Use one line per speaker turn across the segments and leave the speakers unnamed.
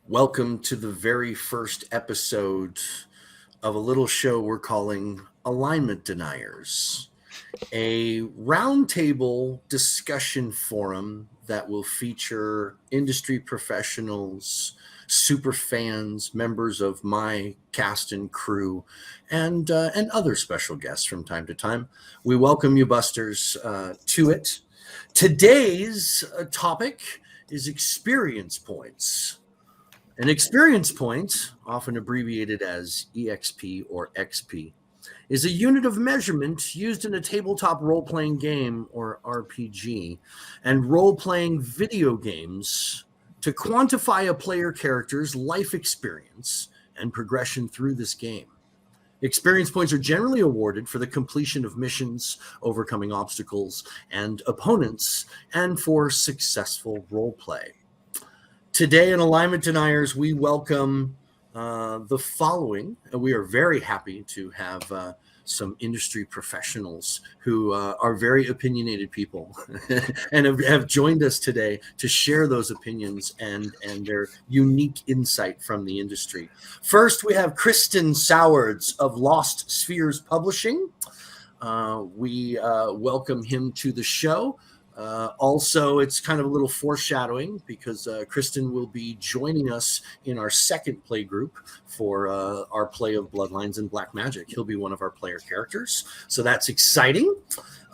Welcome to the very first episode of a little show we're calling Alignment Deniers, a roundtable discussion forum that will feature industry professionals, super fans, members of my cast and crew, and other special guests from time to time. We welcome you, Busters, to it. Today's topic is experience points. An experience point, often abbreviated as EXP or XP, is a unit of measurement used in a tabletop role-playing game or RPG and role-playing video games to quantify a player character's life experience and progression through this game. Experience points are generally awarded for the completion of missions, overcoming obstacles and opponents, and for successful roleplay. Today in Alignment Deniers, we welcome the following. We are very happy to have some industry professionals who are very opinionated people and have joined us today to share those opinions and their unique insight from the industry. First, we have Kristen Sowards of Lost Spheres Publishing. We welcome him to the show. Also, it's kind of a little foreshadowing because Kristen will be joining us in our second play group for our play of Bloodlines and Black Magic. He'll be one of our player characters, so that's exciting.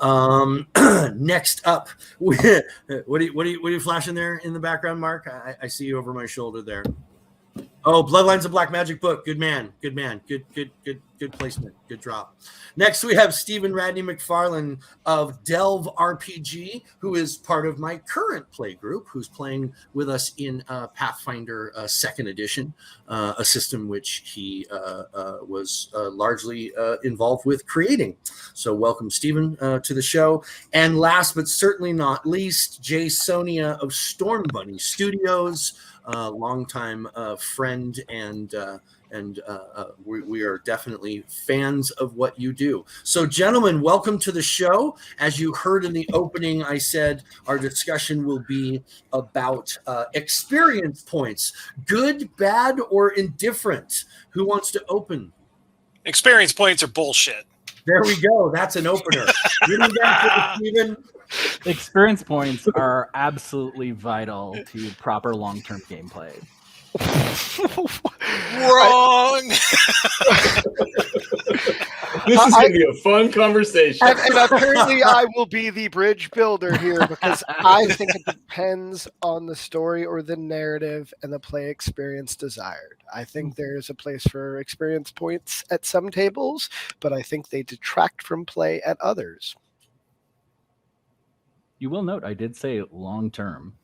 Next up, what are you flashing there in the background, Mark? I see you over my shoulder there. Oh, Bloodlines and Black Magic book. Good man. Good placement. Good drop. Next, we have Stephen Radney-MacFarland of Delve RPG, who is part of my current play group, who's playing with us in Pathfinder 2nd Edition, a system which he was largely involved with creating. So welcome, Stephen, to the show. And last but certainly not least, Jay Sonia of Storm Bunny Studios, longtime friend, and we are definitely fans of what you do. So, gentlemen, welcome to the show. As you heard in the opening, I said our discussion will be about experience points, good, bad, or indifferent. Who wants to open?
Experience points are bullshit.
There we go. That's an opener. Stephen.
Experience points are absolutely vital to proper long-term gameplay.
Wrong.
This is going to be a fun conversation.
And apparently I will be the bridge builder here because I think it depends on the story or the narrative and the play experience desired. I think there's a place for experience points at some tables, but I think they detract from play at others.
You will note I did say long-term.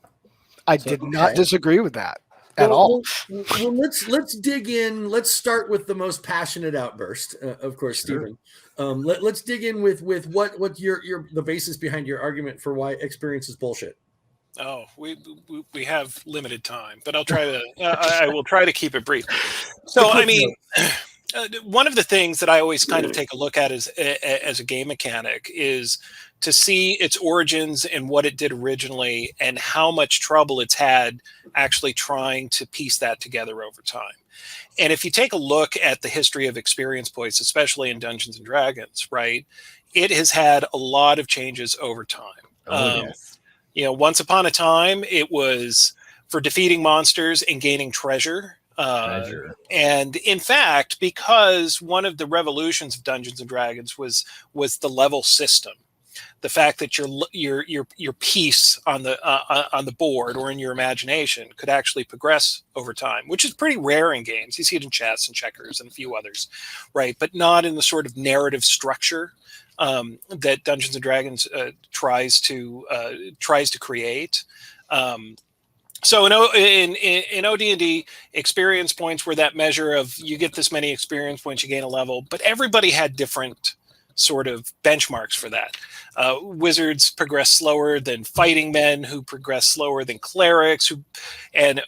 I did not disagree with that. At all.
Well, let's dig in. Let's start with the most passionate outburst, of course, sure. Stephen. Let's dig in with what your the basis behind your argument for why experience is bullshit.
Oh, we have limited time, but I'll try to. I will try to keep it brief. So, I mean, one of the things that I always kind of take a look at as a game mechanic is to see its origins and what it did originally and how much trouble it's had actually trying to piece that together over time. And if you take a look at the history of experience points, especially in Dungeons and Dragons, right, it has had a lot of changes over time.
Yes.
You know, once upon a time, it was for defeating monsters and gaining treasure. And in fact, because one of the revolutions of Dungeons and Dragons was the level system, the fact that your piece on the board or in your imagination could actually progress over time, which is pretty rare in games. You see it in chess and checkers and a few others, right? But not in the sort of narrative structure that Dungeons and Dragons tries to create. So in OD&D, experience points were that measure of you get this many experience points, you gain a level, but everybody had different sort of benchmarks for that. Wizards progress slower than fighting men, who progress slower than clerics,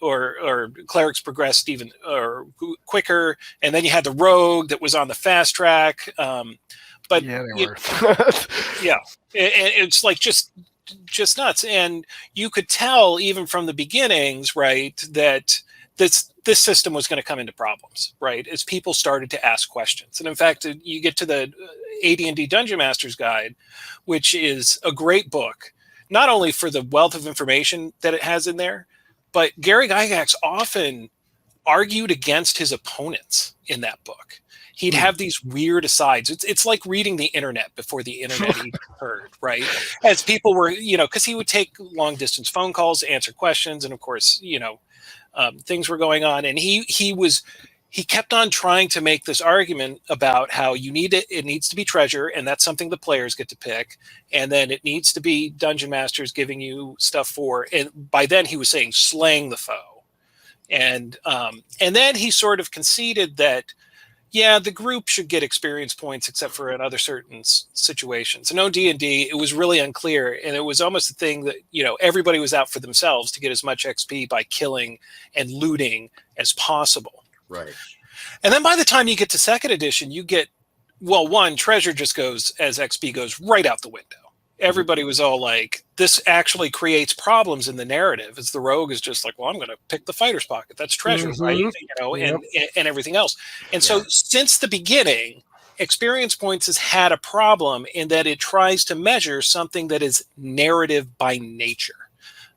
or clerics progressed even or quicker. And then you had the rogue that was on the fast track. But
yeah, they were.
Yeah, it's like just nuts. And you could tell even from the beginnings, right, that this system was going to come into problems, right? As people started to ask questions. And in fact, you get to the AD&D Dungeon Master's Guide, which is a great book, not only for the wealth of information that it has in there, but Gary Gygax often argued against his opponents in that book. He'd have these weird asides. It's like reading the internet before the internet even heard, right? As people were, because he would take long distance phone calls, answer questions, and of course, things were going on, and he kept on trying to make this argument about how it needs to be treasure, and that's something the players get to pick, and then it needs to be dungeon masters giving you stuff for, and by then he was saying slaying the foe, and then he sort of conceded that, yeah, the group should get experience points except for in other certain situations. And D&D, it was really unclear, and it was almost a thing that, everybody was out for themselves to get as much XP by killing and looting as possible.
Right.
And then by the time you get to second edition, you get, one, treasure just goes, as XP goes, right out the window. Everybody was all like, this actually creates problems in the narrative, as the rogue is just like, well, I'm going to pick the fighter's pocket. That's treasure, right? And everything else. And so since the beginning, experience points has had a problem in that it tries to measure something that is narrative by nature.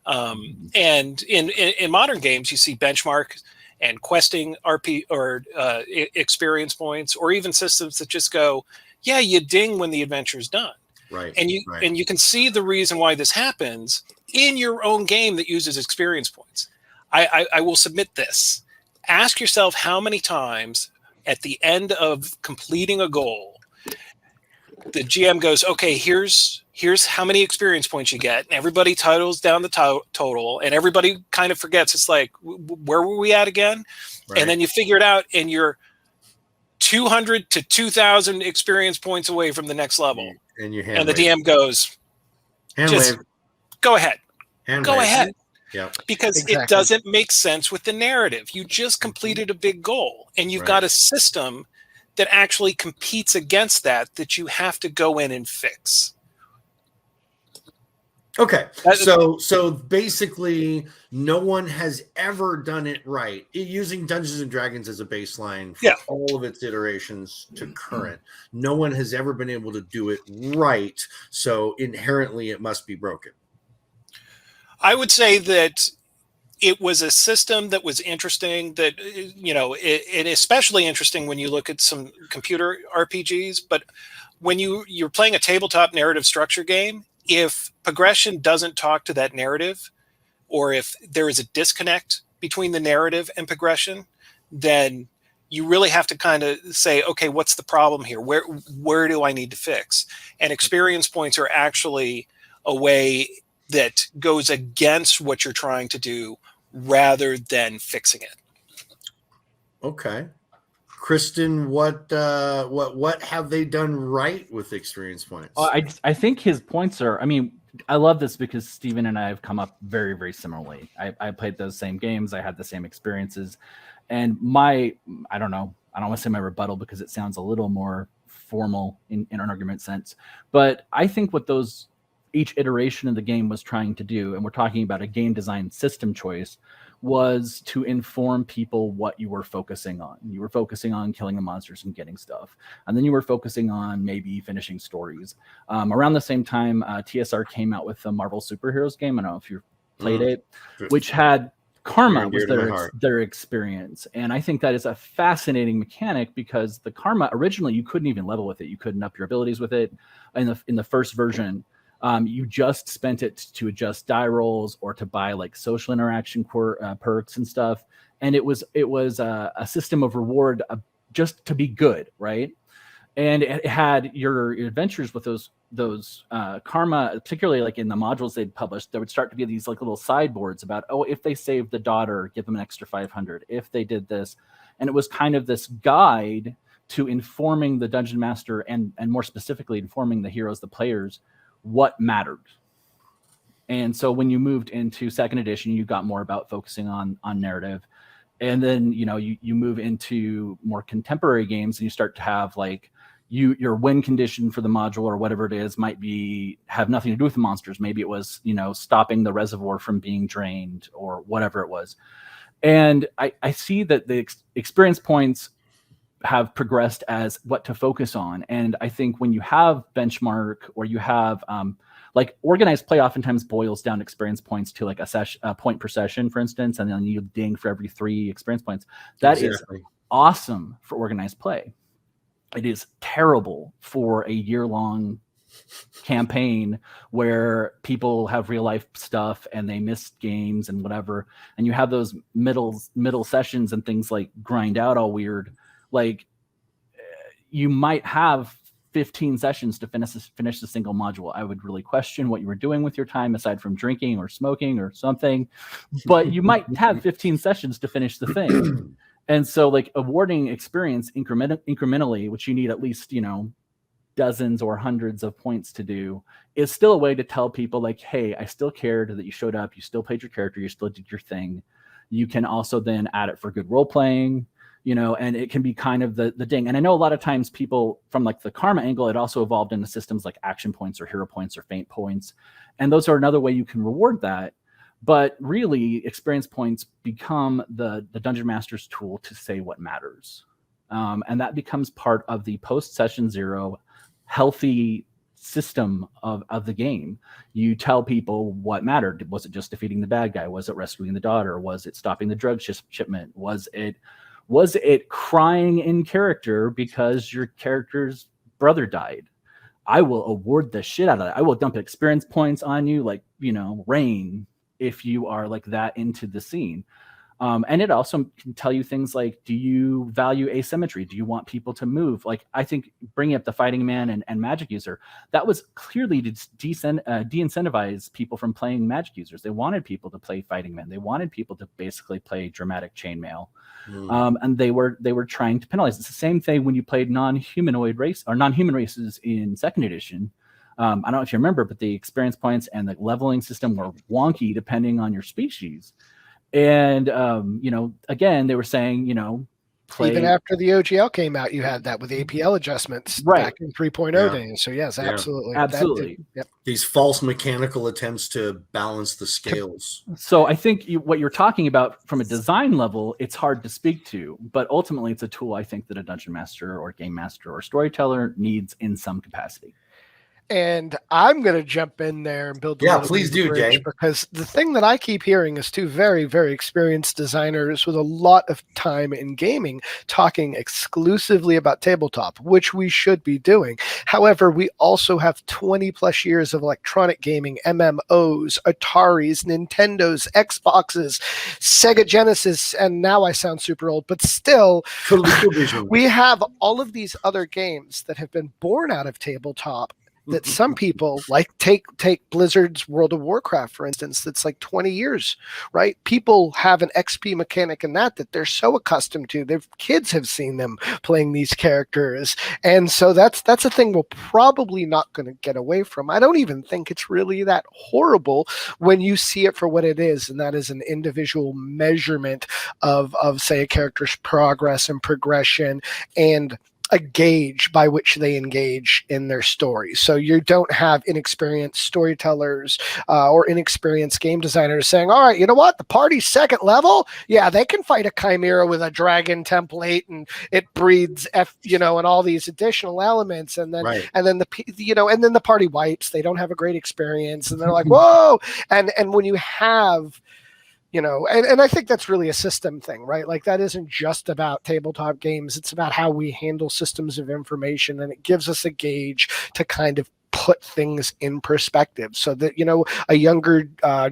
And in modern games, you see benchmark and questing experience points, or even systems that just go, yeah, you ding when the adventure's done.
Right.
And you can see the reason why this happens in your own game that uses experience points. I will submit this. Ask yourself how many times at the end of completing a goal, the GM goes, okay, here's how many experience points you get. And everybody titles down the total, and everybody kind of forgets. It's like, where were we at again? Right. And then you figure it out, and you're 200 to 2,000 experience points away from the next level.
And
the DM goes, go ahead. Go ahead.
Yeah.
Because it doesn't make sense with the narrative. You just completed a big goal, and you've got a system that actually competes against that you have to go in and fix.
Okay. So basically no one has ever done it right. Using Dungeons and Dragons as a baseline for all of its iterations to current. No one has ever been able to do it right. So inherently it must be broken.
I would say that it was a system that was interesting, that, it especially interesting when you look at some computer RPGs, but when you're playing a tabletop narrative structure game, if progression doesn't talk to that narrative, or if there is a disconnect between the narrative and progression, then you really have to kind of say, okay, what's the problem here? Where do I need to fix? And experience points are actually a way that goes against what you're trying to do rather than fixing it.
Okay. Kristen, what have they done right with experience points?
I think his points are, I love this because Steven and I have come up very, very similarly. I played those same games. I had the same experiences. And I don't want to say my rebuttal because it sounds a little more formal in an argument sense. But I think what each iteration of the game was trying to do, and we're talking about a game design system choice, was to inform people what you were focusing on. You were focusing on killing the monsters and getting stuff. And then you were focusing on maybe finishing stories. Around the same time, TSR came out with the Marvel Superheroes game. I don't know if you played it, which had karma was their experience. And I think that is a fascinating mechanic because the karma, originally, you couldn't even level with it. You couldn't up your abilities with it in the first version. You just spent it to adjust die rolls or to buy like social interaction perks and stuff. And it was a system of reward just to be good, right? And it had your adventures with those karma, particularly like in the modules they'd published, there would start to be these like little sideboards about, if they saved the daughter, give them an extra 500. If they did this, and it was kind of this guide to informing the dungeon master and more specifically informing the heroes, the players, what mattered. And so when you moved into second edition, you got more about focusing on narrative. And then, you move into more contemporary games and you start to have like your win condition for the module or whatever it is might have nothing to do with the monsters. Maybe it was, stopping the reservoir from being drained or whatever it was. And I see that the experience points have progressed as what to focus on. And I think when you have benchmark, or you have like organized play oftentimes boils down experience points to like a point per session, for instance, and then you ding for every 3 experience points. That is awesome for organized play. It is terrible for a year-long campaign where people have real life stuff and they miss games and whatever, and you have those middle sessions and things like grind out all weird. Like you might have 15 sessions to finish the single module. I would really question what you were doing with your time aside from drinking or smoking or something, but you might have 15 sessions to finish the thing. And so like awarding experience incrementally, which you need at least, dozens or hundreds of points to do, is still a way to tell people like, hey, I still cared that you showed up. You still played your character. You still did your thing. You can also then add it for good role playing, and it can be kind of the ding. And I know a lot of times people from like the karma angle, it also evolved into systems like action points or hero points or feint points. And those are another way you can reward that. But really, experience points become the Dungeon Master's tool to say what matters. And that becomes part of the post-session 0 healthy system of the game. You tell people what mattered. Was it just defeating the bad guy? Was it rescuing the daughter? Was it stopping the drug shipment? Was it crying in character because your character's brother died? I will award the shit out of that. I will dump experience points on you like, rain, if you are like that into the scene. And it also can tell you things like, do you value asymmetry? Do you want people to move? Like, I think bringing up the fighting man and magic user, that was clearly to de-incentivize people from playing magic users. They wanted people to play fighting men. They wanted people to basically play dramatic chainmail. And they were trying to penalize. It's the same thing when you played non-human races in 2nd edition. I don't know if you remember, but the experience points and the leveling system were wonky depending on your species. And, again, they were saying, play.
Even after the OGL came out, you had that with APL adjustments back in 3.0 days. So, yes, absolutely.
Absolutely.
Yep.
These false mechanical attempts to balance the scales.
So I think what you're talking about from a design level, it's hard to speak to. But ultimately, it's a tool I think that a dungeon master or game master or storyteller needs in some capacity.
And I'm going to jump in there and build.
Please do, Jay.
Because the thing that I keep hearing is 2 very, very experienced designers with a lot of time in gaming talking exclusively about tabletop, which we should be doing. However, we also have 20 plus years of electronic gaming, MMOs, Ataris, Nintendos, Xboxes, Sega Genesis, and now I sound super old, but still, we have all of these other games that have been born out of tabletop that some people like take Blizzard's World of Warcraft, for instance, that's like 20 years, right? People have an XP mechanic in that they're so accustomed to. Their kids have seen them playing these characters. And so that's a thing we're probably not going to get away from. I don't even think it's really that horrible when you see it for what it is, and that is an individual measurement of say, a character's progress and progression and a gauge by which they engage in their story. So you don't have inexperienced storytellers or inexperienced game designers saying, all right, you know what? The party's 2nd level. Yeah, they can fight a chimera with a dragon template and it breeds and all these additional elements. And then, and then the party wipes. They don't have a great experience. And they're like, whoa. And when you have, and I think that's really a system thing, right? Like that isn't just about tabletop games. It's about how we handle systems of information, and it gives us a gauge to kind of put things in perspective so that, a younger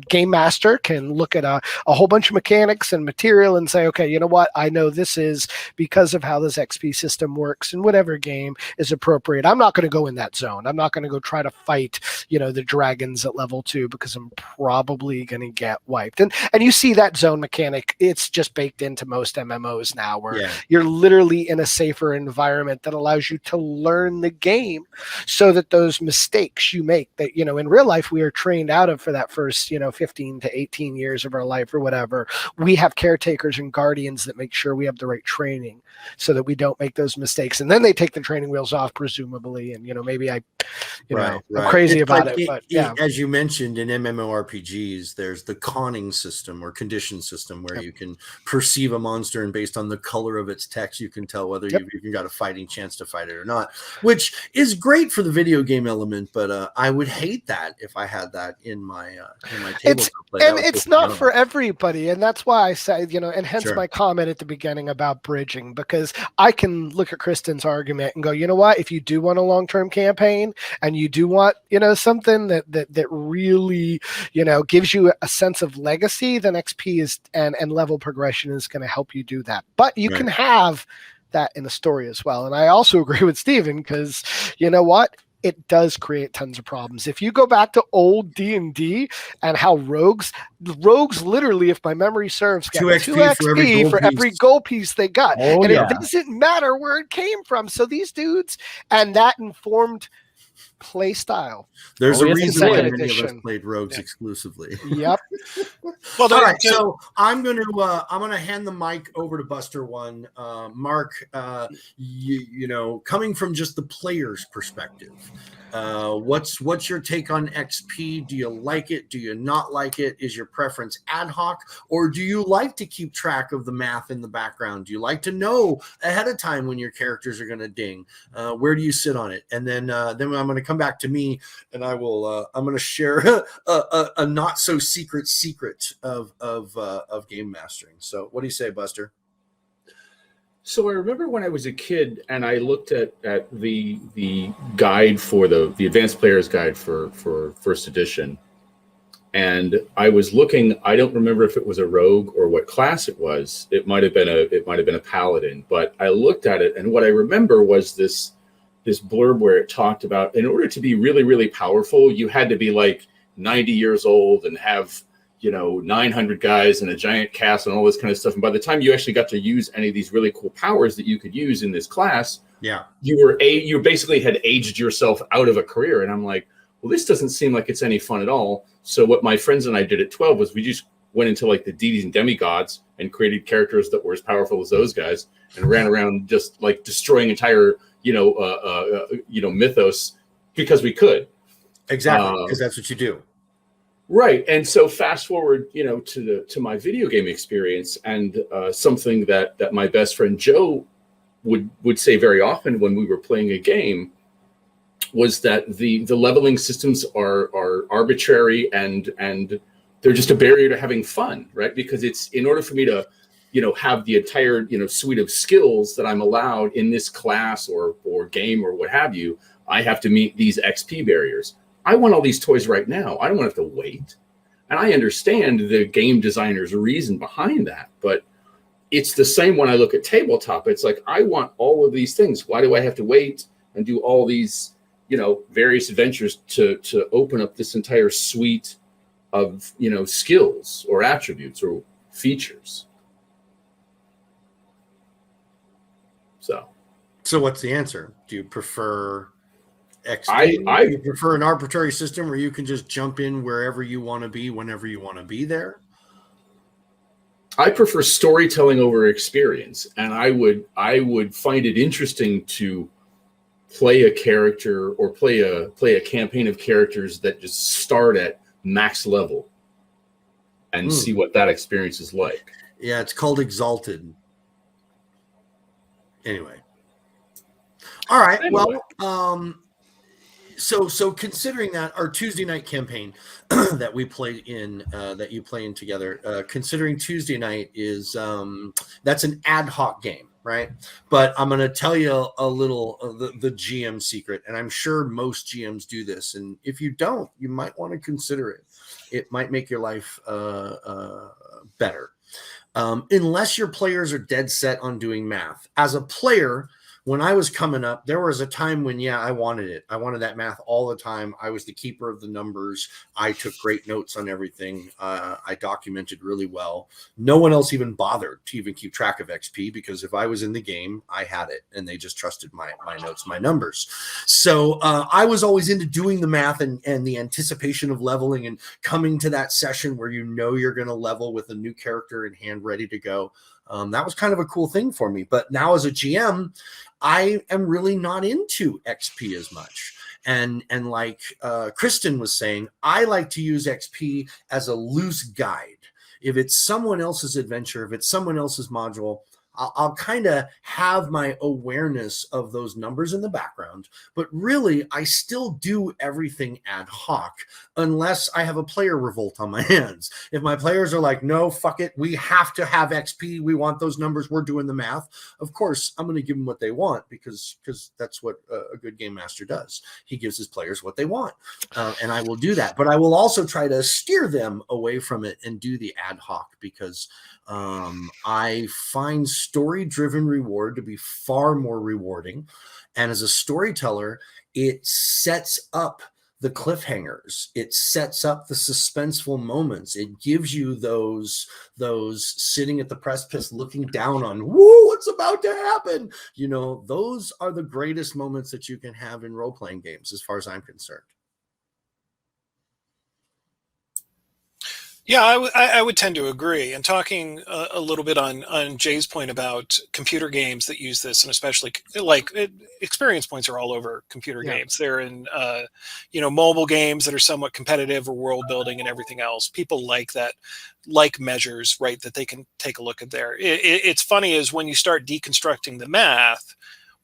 game master can look at a whole bunch of mechanics and material and say, okay, you know what? I know this is because of how this XP system works and whatever game is appropriate. I'm not going to go in that zone. I'm not going to go try to fight, the dragons at level 2 because I'm probably going to get wiped. And you see that zone mechanic. It's just baked into most MMOs now where you're literally in a safer environment that allows you to learn the game so that those mistakes mistakes you make that, you know, in real life we are trained out of for that first, you know, 15 to 18 years of our life or whatever. We have caretakers and guardians that make sure we have the right training so that we don't make those mistakes. And then they take the training wheels off, presumably. And, you know, maybe I'm crazy about it. But yeah,
as you mentioned, in MMORPGs, there's the conning system or condition system where you can perceive a monster, and based on the color of its text, you can tell whether you've even got a fighting chance to fight it or not, which is great for the video game element. But I would hate that if I had that in my tabletop play.
And it's not for everybody. And that's why I say, you know, and hence my comment at the beginning about bridging, because I can look at Kristen's argument and go, you know what, if you do want a long-term campaign and you do want, you know, something that really, you know, gives you a sense of legacy, then XP is and level progression is going to help you do that. But you can have that in the story as well. And I also agree with Steven, because you know what? It does create tons of problems. If you go back to old D&D and how rogues literally, if my memory serves, got 2 XP for every gold piece they got. And it doesn't matter where it came from. So these dudes, and that informed play style.
There's a reason why many of us played rogues exclusively.
Yep.
Well, all right. So I'm gonna hand the mic over to Buster One. Mark, you know, coming from just the player's perspective, what's your take on XP? Do you like it? Do you not like it? Is your preference ad hoc, or do you like to keep track of the math in the background? Do you like to know ahead of time when your characters are going to ding? Where do you sit on it? And then I'm going to come back to me, and I will. I'm going to share a not so secret of game mastering. So, what do you say, Buster?
So I remember when I was a kid and I looked at the guide for the Advanced Player's Guide for first edition, and I was looking. I don't remember if it was a rogue or what class it was. It might have been a paladin. But I looked at it, and what I remember was this blurb where it talked about, in order to be really, really powerful, you had to be like 90 years old and have, you know, 900 guys and a giant cast and all this kind of stuff. And by the time you actually got to use any of these really cool powers that you could use in this class, you basically had aged yourself out of a career. And I'm like, well, this doesn't seem like it's any fun at all. So what my friends and I did at 12 was we just went into like the deities and demigods and created characters that were as powerful as those guys and ran around just like destroying entire, mythos because we could.
Exactly, because that's what you do.
Right. And so fast forward, to my video game experience, and something that my best friend Joe would say very often when we were playing a game was that the leveling systems are arbitrary and they're just a barrier to having fun, right? Because it's in order for me to, have the entire, suite of skills that I'm allowed in this class or game or what have you, I have to meet these XP barriers. I want all these toys right now. I don't want to have to wait. And I understand the game designer's reason behind that, but it's the same when I look at tabletop. It's like, I want all of these things. Why do I have to wait and do all these, various adventures to open up this entire suite of, skills or attributes or features?
So what's the answer? Do you prefer XP? Do you prefer an arbitrary system where you can just jump in wherever you want to be, whenever you want to be there?
I prefer storytelling over experience, and I would find it interesting to play a character or play a campaign of characters that just start at max level and see what that experience is like.
Yeah, it's called Exalted. Anyway. All right. Well, so considering that our Tuesday night campaign that we play in, that you play in together, considering Tuesday night is that's an ad hoc game, right? But I'm going to tell you a little the GM secret, and I'm sure most GMs do this. And if you don't, you might want to consider it. It might make your life better. Unless your players are dead set on doing math. As a player, when I was coming up, there was a time when, I wanted it. I wanted that math all the time. I was the keeper of the numbers. I took great notes on everything. I documented really well. No one else even bothered to even keep track of XP, because if I was in the game, I had it, and they just trusted my notes, my numbers. So I was always into doing the math and the anticipation of leveling and coming to that session where you're going to level with a new character in hand ready to go. That was kind of a cool thing for me. But now as a GM, I am really not into XP as much. And like Kristen was saying, I like to use XP as a loose guide. If it's someone else's adventure, if it's someone else's module, I'll kind of have my awareness of those numbers in the background, but really I still do everything ad hoc unless I have a player revolt on my hands. If my players are like, no, fuck it, we have to have XP, we want those numbers, we're doing the math, of course I'm going to give them what they want, because that's what a good game master does. He gives his players what they want, and I will do that. But I will also try to steer them away from it and do the ad hoc, because I find story-driven reward to be far more rewarding. And as a storyteller, it sets up the cliffhangers. It sets up the suspenseful moments. It gives you those sitting at the precipice looking down on, whoa, what's about to happen? Those are the greatest moments that you can have in role-playing games, as far as I'm concerned.
Yeah, I would tend to agree. And talking a little bit on Jay's point about computer games that use this, and especially experience points are all over computer games. They're in mobile games that are somewhat competitive or world building and everything else. People like that, like measures, right? That they can take a look at there. It's funny is when you start deconstructing the math,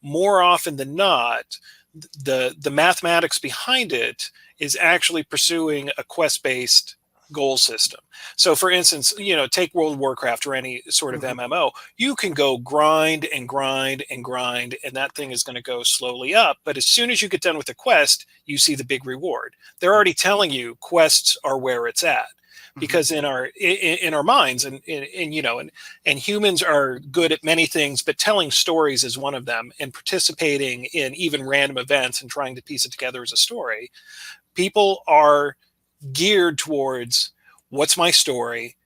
more often than not, the mathematics behind it is actually pursuing a quest-based goal system. So for instance, take World of Warcraft or any sort of MMO, you can go grind and grind and grind, and that thing is going to go slowly up. But as soon as you get done with the quest, you see the big reward. They're already telling you quests are where it's at, because in our minds, and humans are good at many things, but telling stories is one of them, and participating in even random events and trying to piece it together as a story. People are geared towards, what's my story,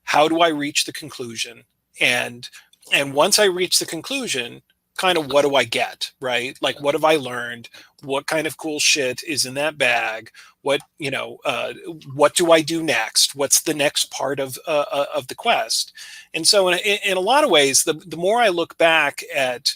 how do I reach the conclusion, and once I reach the conclusion, kind of what do I get, right? Like, what have I learned? What kind of cool shit is in that bag? What do I do next? What's the next part of the quest? And so in a lot of ways, the more I look back at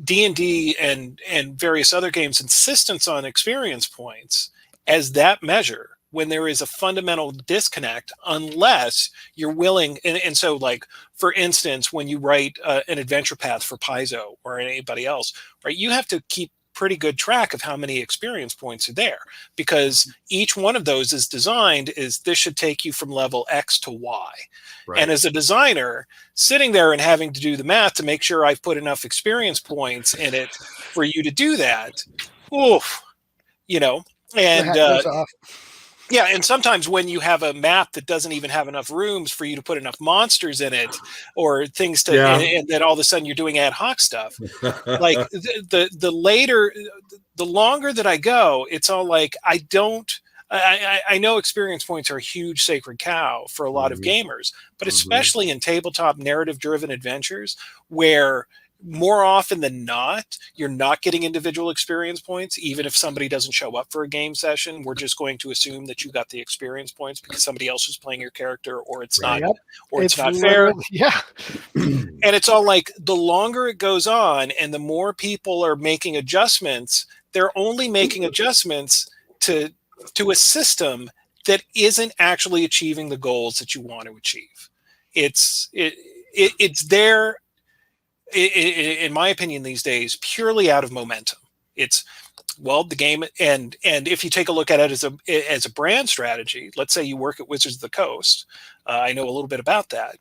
D&D and various other games' insistence on experience points as that measure, when there is a fundamental disconnect, unless you're willing. And so, like, for instance, when you write an adventure path for Paizo or anybody else, right, you have to keep pretty good track of how many experience points are there, because each one of those is designed as this should take you from level X to Y. Right. And as a designer, sitting there and having to do the math to make sure I've put enough experience points in it for you to do that, and and sometimes when you have a map that doesn't even have enough rooms for you to put enough monsters in it or things to, and then all of a sudden you're doing ad hoc stuff. Like the longer that I go, it's all like, I know experience points are a huge sacred cow for a lot of gamers, but especially in tabletop narrative-driven adventures, where more often than not, you're not getting individual experience points. Even if somebody doesn't show up for a game session, we're just going to assume that you got the experience points because somebody else is playing your character, or it's not, or it's not fair.
Yeah.
And it's all like, the longer it goes on and the more people are making adjustments, they're only making adjustments to a system that isn't actually achieving the goals that you want to achieve. It's there, in my opinion, these days, purely out of momentum. It's, well, the game, and if you take a look at it as a brand strategy, let's say you work at Wizards of the Coast, I know a little bit about that,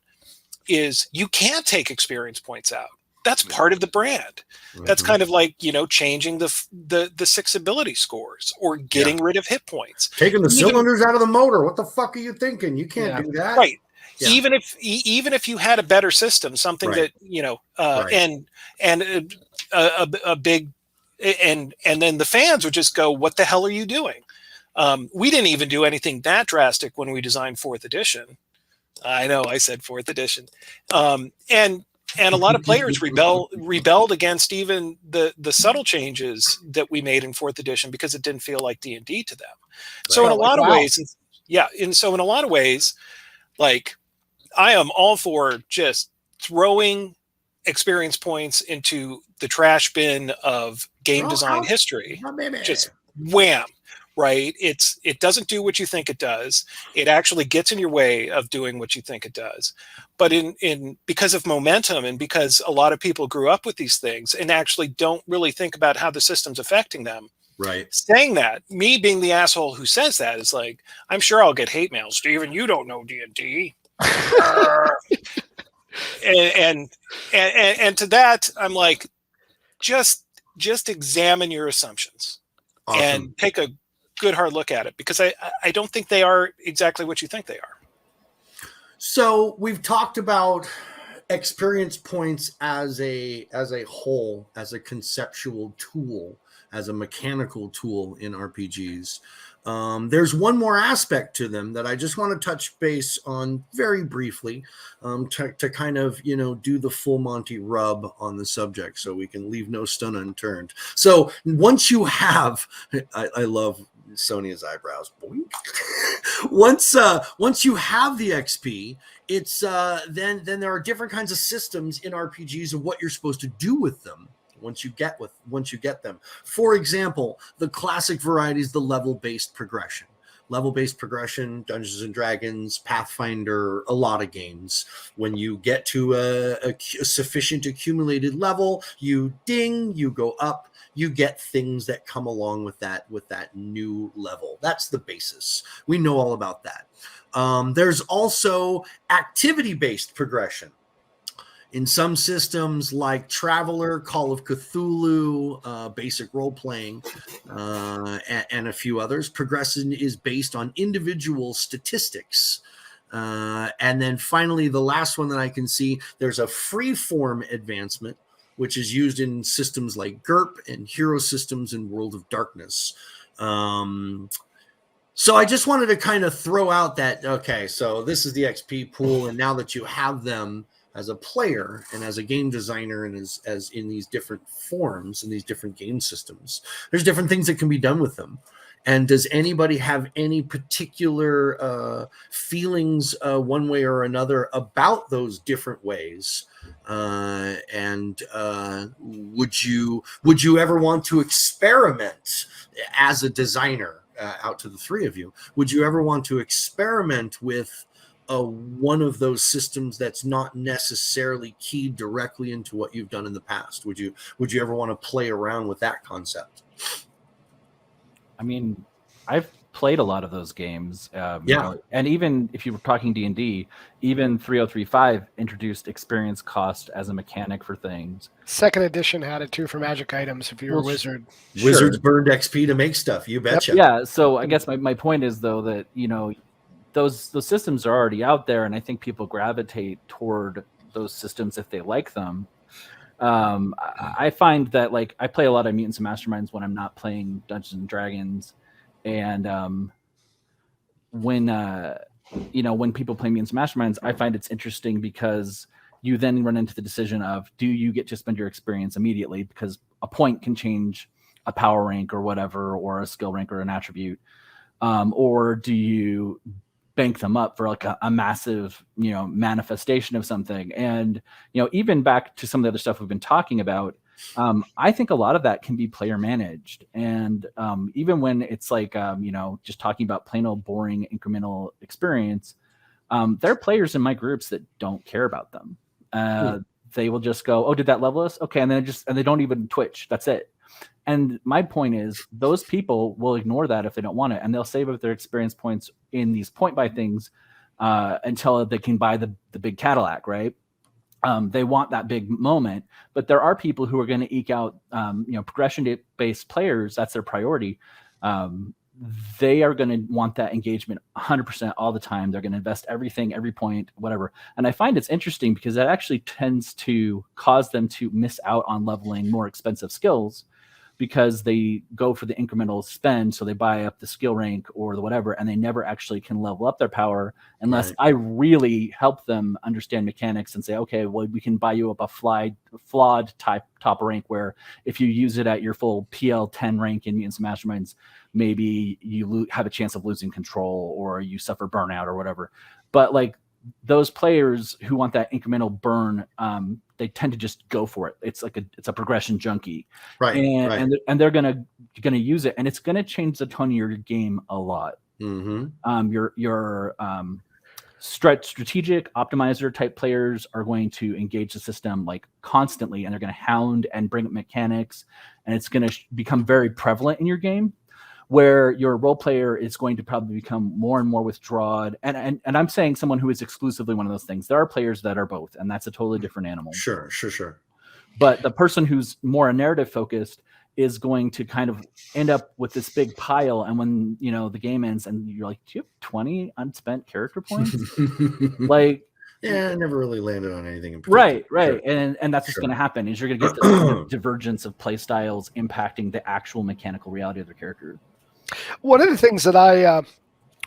is you can't take experience points out. That's part of the brand. That's kind of like, changing the 6 ability scores, or getting rid of hit points.
Taking the cylinders out of the motor. What the fuck are you thinking? You can't do that.
Right.
Yeah.
Even if you had a better system, something
Right.
that
Right.
and a big and then the fans would just go, "What the hell are you doing?" We didn't even do anything that drastic when we designed 4th edition. I know I said 4th edition, and a lot of players rebelled against even the subtle changes that we made in 4th edition because it didn't feel like D&D to them. So
Right.
in a lot of
Wow.
ways, in a lot of ways, like I am all for just throwing experience points into the trash bin of game
Throw
design
out
history.
my baby.
Just wham. Right? It doesn't do what you think it does. It actually gets in your way of doing what you think it does. But in because of momentum and because a lot of people grew up with these things and actually don't really think about how the system's affecting them.
Right.
Saying that, me being the asshole who says that is like, I'm sure I'll get hate mail. Steven, you don't know D&D. and to that, I'm like, just examine your assumptions
Awesome.
and take a good hard look at it, because I don't think they are exactly what you think they are.
So we've talked about experience points as a whole, as a conceptual tool, as a mechanical tool in RPGs. There's one more aspect to them that I just want to touch base on very briefly, to kind of, do the full Monty rub on the subject so we can leave no stone unturned. So once you have, I love Sonia's eyebrows. Once you have the XP, it's then there are different kinds of systems in RPGs of what you're supposed to do with them once you get them. For example, the classic variety is the level-based progression. Level-based progression, Dungeons and Dragons, Pathfinder, a lot of games. When you get to a sufficient accumulated level, you go up, you get things that come along with that new level. That's the basis. We know all about that. There's also activity-based progression. In some systems like Traveler, Call of Cthulhu, basic role-playing, and a few others, progression is based on individual statistics. And then finally, the last one that I can see, there's a free-form advancement, which is used in systems like GURP and hero systems in World of Darkness. So I just wanted to kind of throw out that, okay, so this is the XP pool, and now that you have them as a player and as a game designer and as in these different forms and these different game systems, there's different things that can be done with them. And does anybody have any particular feelings one way or another about those different ways? And would you ever want to experiment as a designer, out to the three of you? Would you ever want to experiment with one of those systems that's not necessarily keyed directly into what you've done in the past? Would you ever want to play around with that concept?
I mean, I've played a lot of those games. And even if you were talking D&D, even 3035 introduced experience cost as a mechanic for things.
2nd edition had it too for magic items if you're a wizard.
Wizards burned XP to make stuff. You betcha.
Yeah. So I guess my point is, though, that, those systems are already out there, and I think people gravitate toward those systems if they like them. I find that, like, I play a lot of Mutants and Masterminds when I'm not playing Dungeons and Dragons, and when people play Mutants and Masterminds, I find it's interesting because you then run into the decision of, do you get to spend your experience immediately because a point can change a power rank or whatever, or a skill rank or an attribute, or do you bank them up for like a massive, manifestation of something? And, even back to some of the other stuff we've been talking about, I think a lot of that can be player managed. And even when it's like, just talking about plain old boring incremental experience, there are players in my groups that don't care about them. They will just go, oh, did that level us? Okay. And then they don't even twitch. That's it. And my point is, those people will ignore that if they don't want it, and they'll save up their experience points in these point buy things until they can buy the big Cadillac, right? They want that big moment, but there are people who are going to eke out, progression-based players. That's their priority. they are going to want that engagement 100% all the time. They're going to invest everything, every point, whatever. And I find it's interesting because that actually tends to cause them to miss out on leveling more expensive skills, because they go for the incremental spend. So they buy up the skill rank or the whatever, and they never actually can level up their power unless I really help them understand mechanics and say, okay, well, we can buy you up a flawed type top rank where if you use it at your full PL 10 rank in Mutants and Masterminds, maybe you have a chance of losing control or you suffer burnout or whatever. But like those players who want that incremental burn, they tend to just go for it. It's like it's a progression junkie, and they're gonna use it, and it's gonna change the tone of your game a lot. Your strategic optimizer type players are going to engage the system like constantly, and they're going to hound and bring up mechanics, and it's going to become very prevalent in your game. Where your role player is going to probably become more and more withdrawn. And I'm saying someone who is exclusively one of those things. There are players that are both, and that's a totally different animal.
Sure.
But the person who's more narrative focused is going to kind of end up with this big pile. And when, the game ends and you're like, do you have 20 unspent character points? Like,
yeah, I never really landed on anything in particular.
Right. Sure. And that's what's going to happen is you're going to get this divergence of play styles impacting the actual mechanical reality of their character.
One of the things that I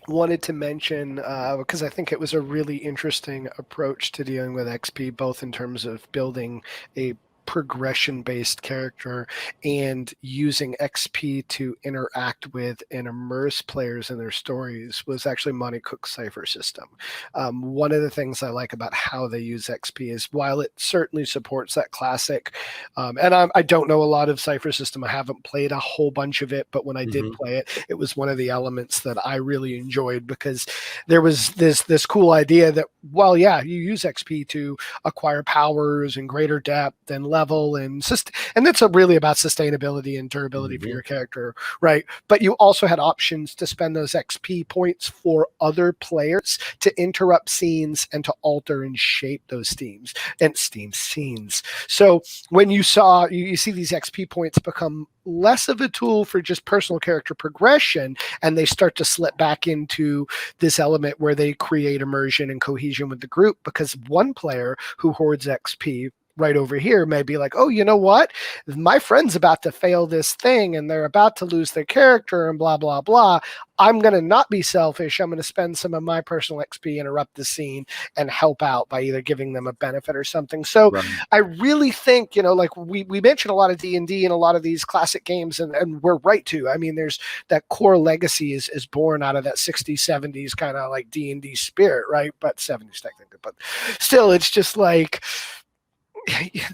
wanted to mention, because I think it was a really interesting approach to dealing with XP, both in terms of building a progression-based character and using XP to interact with and immerse players in their stories, was actually Monty Cook's cipher system. One of the things I like about how they use XP is, while it certainly supports that classic, and I don't know a lot of cipher system, I haven't played a whole bunch of it, but when I did play it, it was one of the elements that I really enjoyed, because there was this cool idea that, well, yeah, you use XP to acquire powers and greater depth and level, and that's really about sustainability and durability for your character, right? But you also had options to spend those XP points for other players to interrupt scenes and to alter and shape those scenes. So when you see these XP points become less of a tool for just personal character progression, and they start to slip back into this element where they create immersion and cohesion with the group, because one player who hoards XP right over here may be like, oh, you know what? My friend's about to fail this thing and they're about to lose their character and blah, blah, blah. I'm going to not be selfish. I'm going to spend some of my personal XP, interrupt the scene, and help out by either giving them a benefit or something. So I really think, like we mentioned a lot of D&D and a lot of these classic games, and we're right to. I mean, there's that core legacy is born out of that 60s, 70s kind of like D&D spirit, right? But 70s technically. But still, it's just like,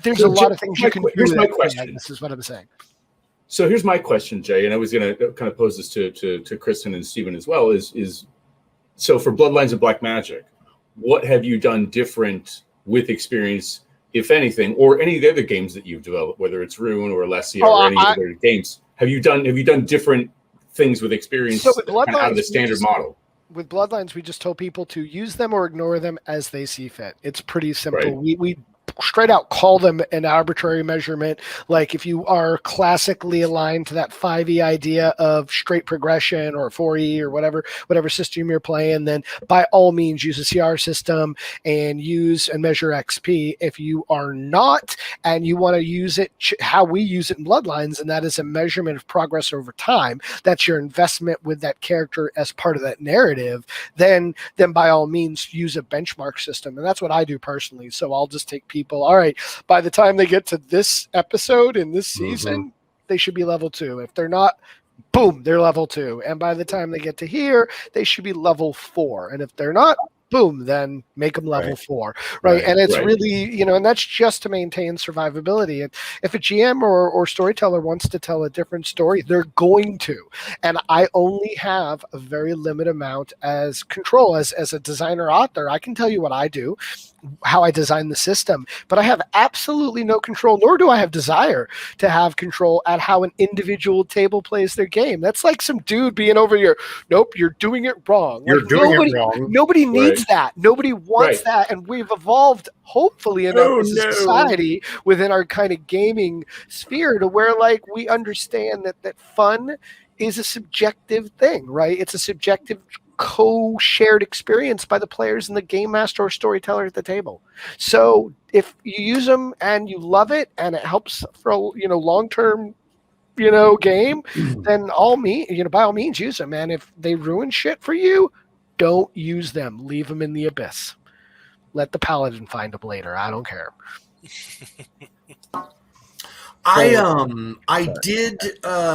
there's a lot of things you can do.
Here's my question.
This is what I'm saying.
So here's my question, Jay, and I was going to kind of pose this to Kristen and Stephen as well. Is so for Bloodlines and Black Magic, what have you done different with experience, if anything, or any of the other games that you've developed, whether it's Rune or Alessia or any other games? Have you done different things with experience out of the standard model?
With Bloodlines, we just told people to use them or ignore them as they see fit. It's pretty simple.
Right.
We straight out call them an arbitrary measurement. Like if you are classically aligned to that 5e idea of straight progression or 4e or whatever system you're playing, then by all means use a CR system and use and measure XP. If you are not, and you want to use it how we use it in Bloodlines, and that is a measurement of progress over time, that's your investment with that character as part of that narrative, then by all means use a benchmark system. And that's what I do personally. So I'll just take people, all right, by the time they get to this episode in this season, they should be level 2. If they're not, boom, they're level 2. And by the time they get to here, they should be level 4. And if they're not, boom, then make them level 4, right? And it's really, and that's just to maintain survivability. And if a GM or storyteller wants to tell a different story, they're going to. And I only have a very limited amount as control. As a designer author, I can tell you what I do, how I design the system, but I have absolutely no control, nor do I have desire to have control at how an individual table plays their game. That's like some dude being over here, nope, you're doing it wrong.
You're doing it wrong.
Nobody needs that. Nobody wants that. And we've evolved, hopefully, in a society within our kind of gaming sphere to where like we understand that fun is a subjective thing, right? It's a subjective co-shared experience by the players and the game master or storyteller at the table. So if you use them and you love it and it helps for long-term game, then by all means use them. And if they ruin shit for you, don't use them. Leave them in the abyss. Let the paladin find them later. I don't care.
I did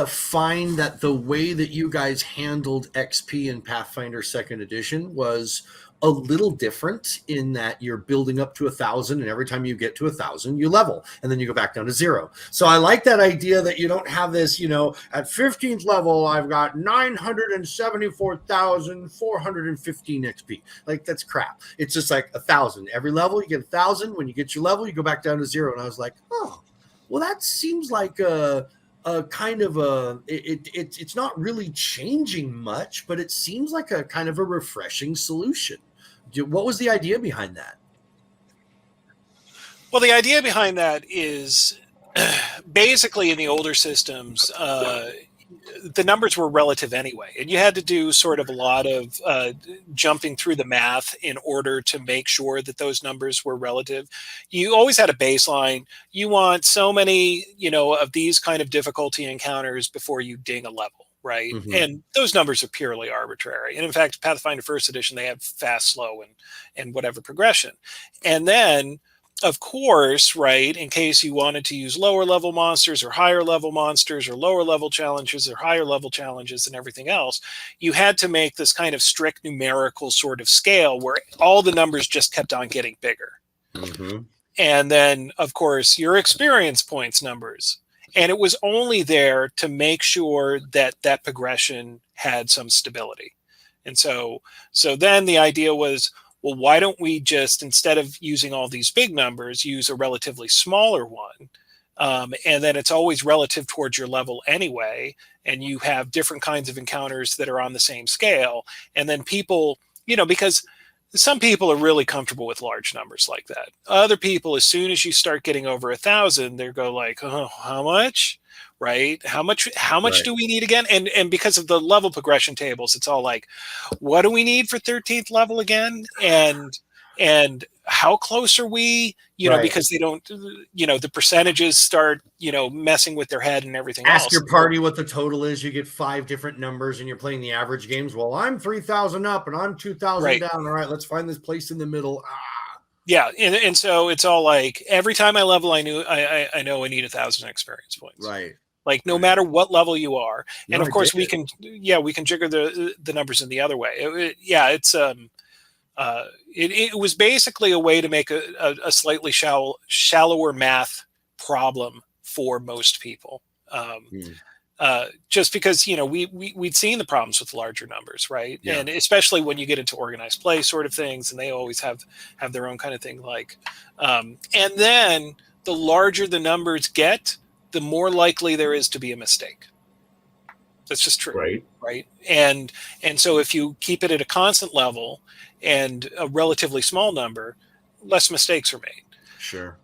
find that the way that you guys handled XP in Pathfinder 2nd Edition was a little different in that you're building up to 1,000, and every time you get to 1,000, you level, and then you go back down to 0. So I like that idea that you don't have this, at 15th level, I've got 974,415 XP. Like, that's crap. It's just like 1,000. Every level, you get 1,000. When you get your level, you go back down to 0. And I was like, oh, well, that seems like a kind of it's not really changing much, but it seems like a kind of a refreshing solution. What was the idea behind that?
Well, the idea behind that is basically in the older systems, the numbers were relative anyway, and you had to do sort of a lot of jumping through the math in order to make sure that those numbers were relative. You always had a baseline. You want so many, of these kind of difficulty encounters before you ding a level, right? Mm-hmm. And those numbers are purely arbitrary. And in fact, Pathfinder 1st Edition, they have fast, slow, and whatever progression. And then, of course, right, in case you wanted to use lower level monsters or higher level monsters or lower level challenges or higher level challenges and everything else, you had to make this kind of strict numerical sort of scale where all the numbers just kept on getting bigger. Mm-hmm. And then, of course, your experience points numbers. And it was only there to make sure that that progression had some stability. And so then the idea was, well, why don't we just, instead of using all these big numbers, use a relatively smaller one? And then it's always relative towards your level anyway. And you have different kinds of encounters that are on the same scale. And then people, because some people are really comfortable with large numbers like that. Other people, as soon as you start getting over 1,000, they go like, oh, how much? Right? How much right. do we need again? And because of the level progression tables, it's all like, what do we need for 13th level again? And how close are we? Right. Because they don't, the percentages start, messing with their head and everything else.
Ask your party what the total is. You get 5 different numbers and you're playing the average games. Well, I'm 3,000 up and I'm 2,000 right. down. All right, let's find this place in the middle.
Yeah, and so it's all like, every time I level, I know I need 1,000 experience points.
Right.
Like, no matter what level you are. And of course we can jigger the numbers in the other way. It was basically a way to make a slightly shallower math problem for most people. Just because, we'd seen the problems with larger numbers, right? Yeah. And especially when you get into organized play sort of things, and they always have their own kind of thing. Like, and then the larger the numbers get, the more likely there is to be a mistake. That's just true. Right. And so if you keep it at a constant level and a relatively small number, less mistakes are made.
Sure.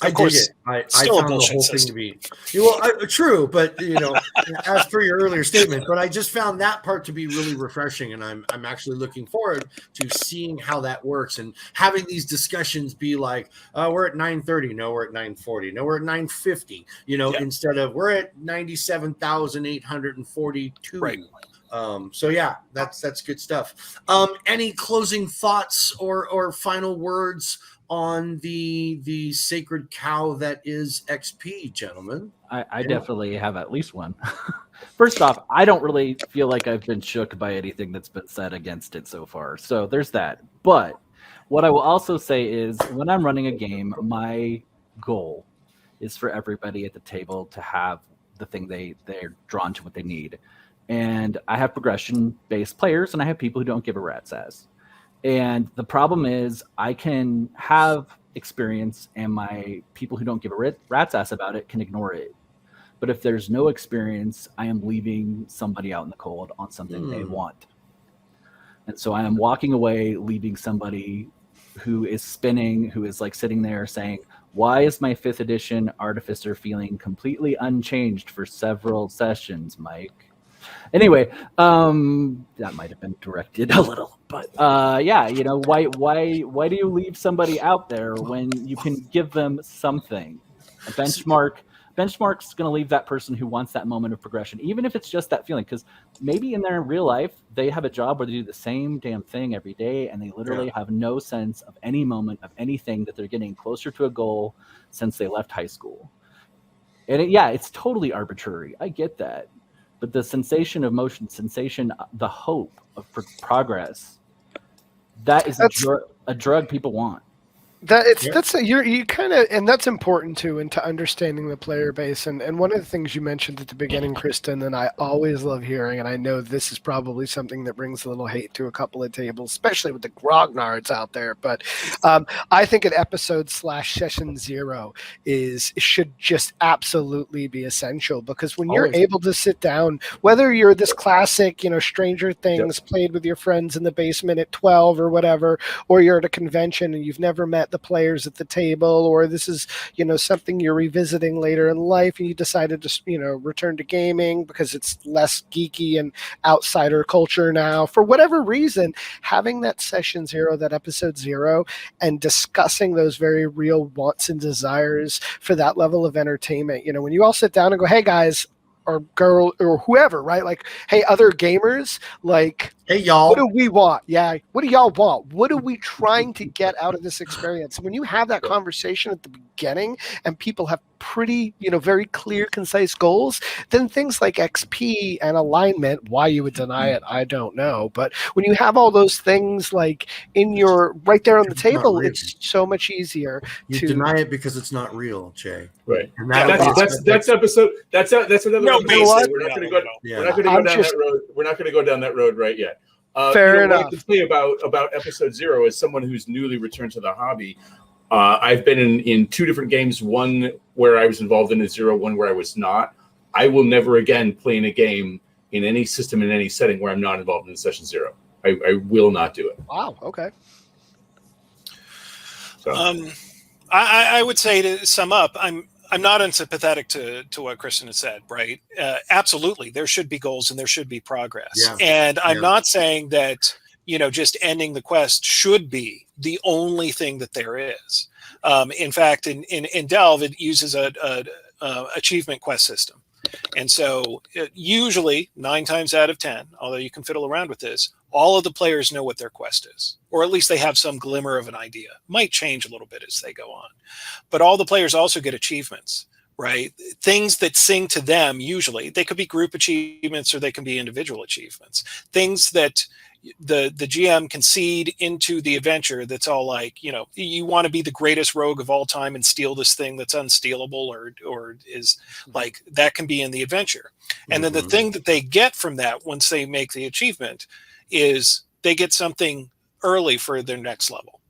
I dig it.
I found the whole thing to be true, but as per your earlier statement, but I just found that part to be really refreshing, and I'm actually looking forward to seeing how that works and having these discussions be like, we're at 930, no, we're at 940, no, we're at 950, instead of we're at 97,842.
Right.
So yeah, that's good stuff. Any closing thoughts or final words on the sacred cow that is XP, gentlemen?
I definitely have at least one. First off, I don't really feel like I've been shook by anything that's been said against it so far. So there's that. But what I will also say is, when I'm running a game, my goal is for everybody at the table to have the thing they're drawn to, what they need. And I have progression-based players, and I have people who don't give a rat's ass. And the problem is, I can have experience, and my people who don't give a rat's ass about it can ignore it. But if there's no experience, I am leaving somebody out in the cold on something they want. And so I am walking away, leaving somebody who is spinning, who is like sitting there saying, why is my 5th edition Artificer feeling completely unchanged for several sessions, Mike? Anyway, that might have been directed a little, but yeah, you know, why do you leave somebody out there when you can give them something? A benchmark's going to leave that person who wants that moment of progression, even if it's just that feeling, because maybe in their real life they have a job where they do the same damn thing every day, and they literally have no sense of any moment of anything that they're getting closer to a goal since they left high school. And it's totally arbitrary. I get that. But the sensation of motion, the hope of progress, that is a drug people want.
You kind of, and that's important too, into understanding the player base. And one of the things you mentioned at the beginning, Kristen, and I always love hearing, and I know this is probably something that brings a little hate to a couple of tables, especially with the grognards out there. But I think an episode / session 0 should just absolutely be essential, because when you're able to sit down, whether you're this classic, you know, Stranger Things played with your friends in the basement at 12 or whatever, or you're at a convention and you've never met the players at the table, or this is, you know, something you're revisiting later in life and you decided to, you know, return to gaming because it's less geeky and outsider culture now, for whatever reason, having that session 0, that episode 0, and discussing those very real wants and desires for that level of entertainment. You know, when you all sit down and go, hey guys, or girl, or whoever, right? Like, hey, other gamers, like,
hey, y'all,
what do we want? Yeah. What do y'all want? What are we trying to get out of this experience? When you have that conversation at the beginning and people have pretty, you know, very clear, concise goals, then things like XP and alignment, why you would deny it, I don't know. But when you have all those things like in your right there on the table, it's so much easier to
deny it because it's not real, Jay.
Right.
And
that's episode. That's another.
No,
we're not going to go. We're not going to go down that road. We're not going to go down that road right yet.
Fair enough.
What I can say about episode 0 as someone who's newly returned to the hobby. I've been in 2 different games. One where I was involved in a 0, one where I was not. I will never again play in a game in any system in any setting where I'm not involved in session 0. I will not do it.
Wow. Okay.
So.
I would say, to sum up, I'm not unsympathetic to what Kristen has said, right? Absolutely, there should be goals and there should be progress.
Yeah.
And I'm not saying that, you know, just ending the quest should be the only thing that there is. In fact, in Delve, it uses a achievement quest system. And so usually 9 times out of 10, although you can fiddle around with this, all of the players know what their quest is, or at least they have some glimmer of an idea. Might change a little bit as they go on. But all the players also get achievements, right? Things that sing to them, usually. They could be group achievements or they can be individual achievements. Things that the GM can seed into the adventure that's all like, you know, you want to be the greatest rogue of all time and steal this thing that's unstealable or is like, that can be in the adventure. And then the thing that they get from that once they make the achievement is they get something early for their next level.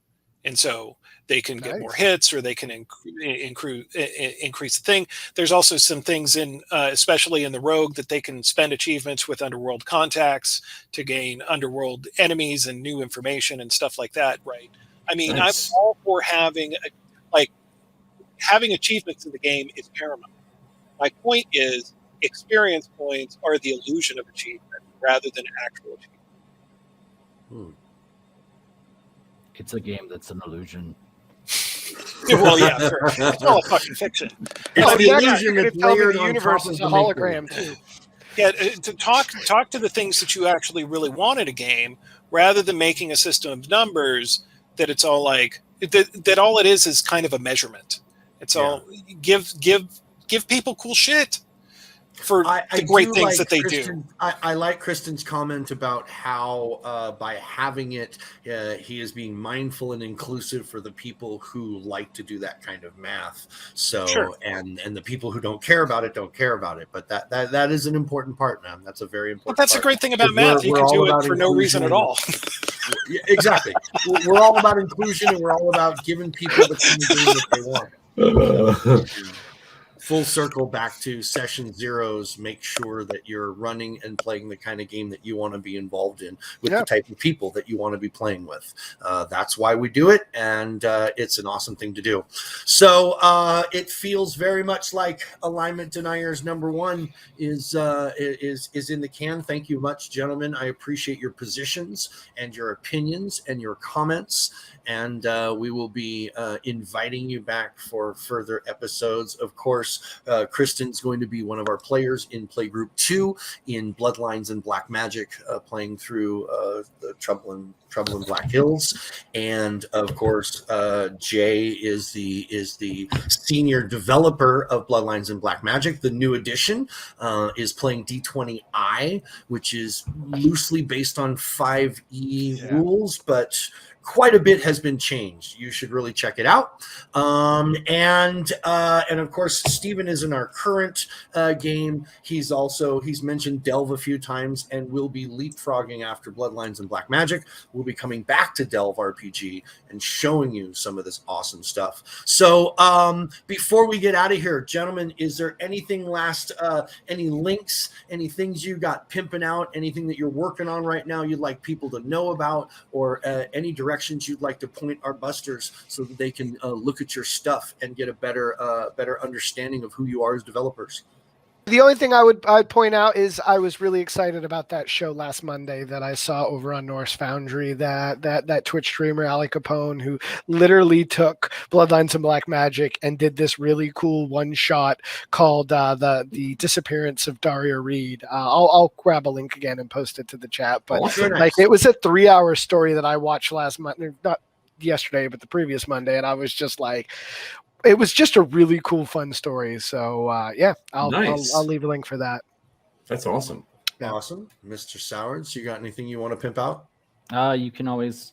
And so they can get more hits, or they can increase the thing. There's also some things in, especially in the rogue, that they can spend achievements with underworld contacts to gain underworld enemies and new information and stuff like that, right? I mean, I'm all for having achievements in the game is paramount. My point is, experience points are the illusion of achievement rather than actual achievement.
It's a game that's an illusion.
Well, yeah, sure. It's all a fucking fiction.
It's the
exactly.
illusion
You're
that's
gonna tell me
layered
the
on
universe
top
is
of
a
the
hologram
make-believe.
too.
Yeah, to talk to the things that you actually really want in a game, rather than making a system of numbers that it's all like that all it is kind of a measurement. It's all give people cool shit for the great things that they do.
I like Kristen's comment about how by having it, he is being mindful and inclusive for the people who like to do that kind of math. So, and the people who don't care about it, don't care about it. But that is an important part, man. That's a very important part.
But that's a great thing about math. You can do it for no reason at all.
Yeah, exactly. We're all about inclusion, and we're all about giving people the kind of game that they want. full circle back to session zeros. Make sure that you're running and playing the kind of game that you want to be involved in with the type of people that you want to be playing with. That's why we do it, and it's an awesome thing to do. So it feels very much like Alignment Deniers #1 is in the can. Thank you much, gentlemen. I appreciate your positions and your opinions and your comments, and we will be inviting you back for further episodes. Of course, Kristen's going to be one of our players in Playgroup 2 in Bloodlines and Black Magic, playing through the Trouble in Black Hills, and of course, Jay is the senior developer of Bloodlines and Black Magic. The new edition is playing D20I, which is loosely based on 5e rules, but quite a bit has been changed. You should really check it out. And of course, Stephen is in our current game. He's mentioned Delve a few times, and will be leapfrogging after Bloodlines and Black Magic. We'll be coming back to Delve RPG and showing you some of this awesome stuff. So before we get out of here, gentlemen, is there anything last, any links, any things you got pimping out, anything that you're working on right now you'd like people to know about, or any directions you'd like to point our busters so that they can look at your stuff and get a better understanding of who you are as developers?
The only thing I'd point out is I was really excited about that show last Monday that I saw over on Norse Foundry, that Twitch streamer Ali Capone, who literally took Bloodlines and Black Magic and did this really cool one shot called the Disappearance of Daria Reede. I'll grab a link again and post it to the chat. But it was a 3-hour story that I watched last month, not yesterday, but the previous Monday, and I was just like, it was just a really cool, fun story. So I'll leave a link for that.
That's awesome.
Yeah.
Awesome. Mr. Sowards, you got anything you want to pimp out?
You can always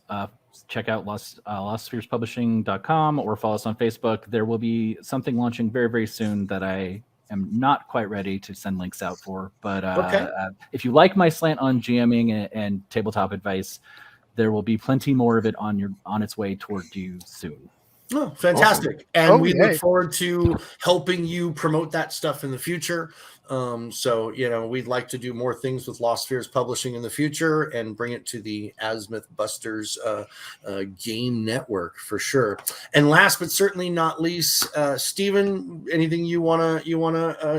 check out lostspherespublishing.com or follow us on Facebook. There will be something launching very, very soon that I am not quite ready to send links out for. But if you like my slant on GMing and tabletop advice, there will be plenty more of it on its way toward you soon.
Oh, fantastic. Awesome. And we look forward to helping you promote that stuff in the future. So, we'd like to do more things with Lost Spheres Publishing in the future and bring it to the Azmyth Busters game network for sure. And last but certainly not least, Stephen, anything you wanna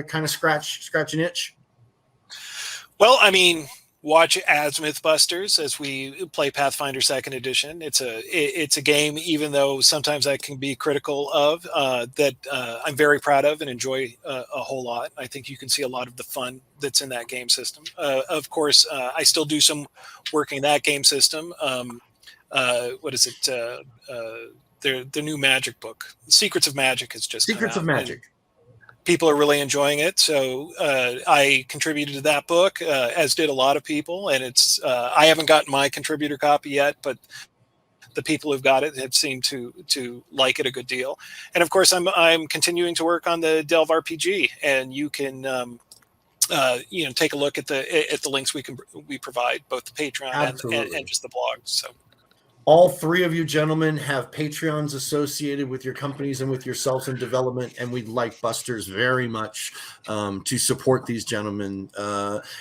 kind of scratch an itch?
Well, I mean, watch Azmyth Busters as we play Pathfinder 2nd Edition. It's a game, even though sometimes I can be critical of, that I'm very proud of and enjoy a whole lot. I think you can see a lot of the fun that's in that game system. Of course, I still do some work in that game system. What is it? The new Magic book, Secrets of Magic, has just
Secrets of Magic.
People are really enjoying it, so I contributed to that book, as did a lot of people. And it's I haven't gotten my contributor copy yet, but the people who've got it have seemed to like it a good deal. And of course, I'm continuing to work on the Delve RPG, and you can take a look at the links we provide, both the Patreon and just the blog. So.
All three of you gentlemen have Patreons associated with your companies and with yourselves in development, and we'd like Busters very much to support these gentlemen.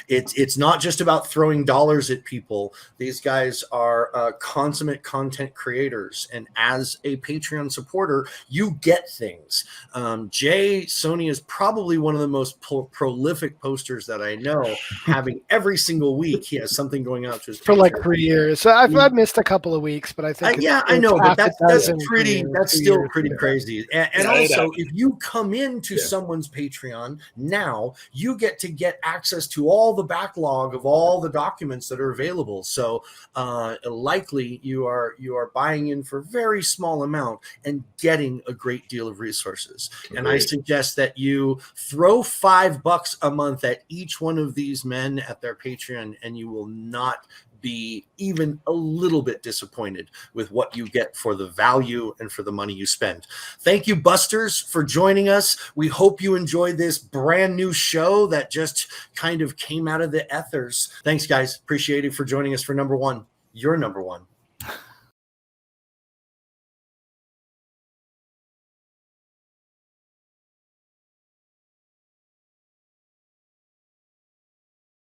It's not just about throwing dollars at people. These guys are consummate content creators, and as a Patreon supporter, you get things. Jay Sony is probably one of the most prolific posters that I know, having every single week he has something going out to his
for like 3 years. So I've missed a couple of weeks, but I think
I know, but that's still pretty crazy. And also, if you come into someone's Patreon now, you get access to all the backlog of all the documents that are available. So likely you are buying in for a very small amount and getting a great deal of resources. And I suggest that you throw $5 a month at each one of these men at their Patreon, and you will not be even a little bit disappointed with what you get for the value and for the money you spend. Thank you, Busters, for joining us. We hope you enjoyed this brand new show that just kind of came out of the ethers. Thanks, guys. Appreciate it for joining us for number one. Your number one.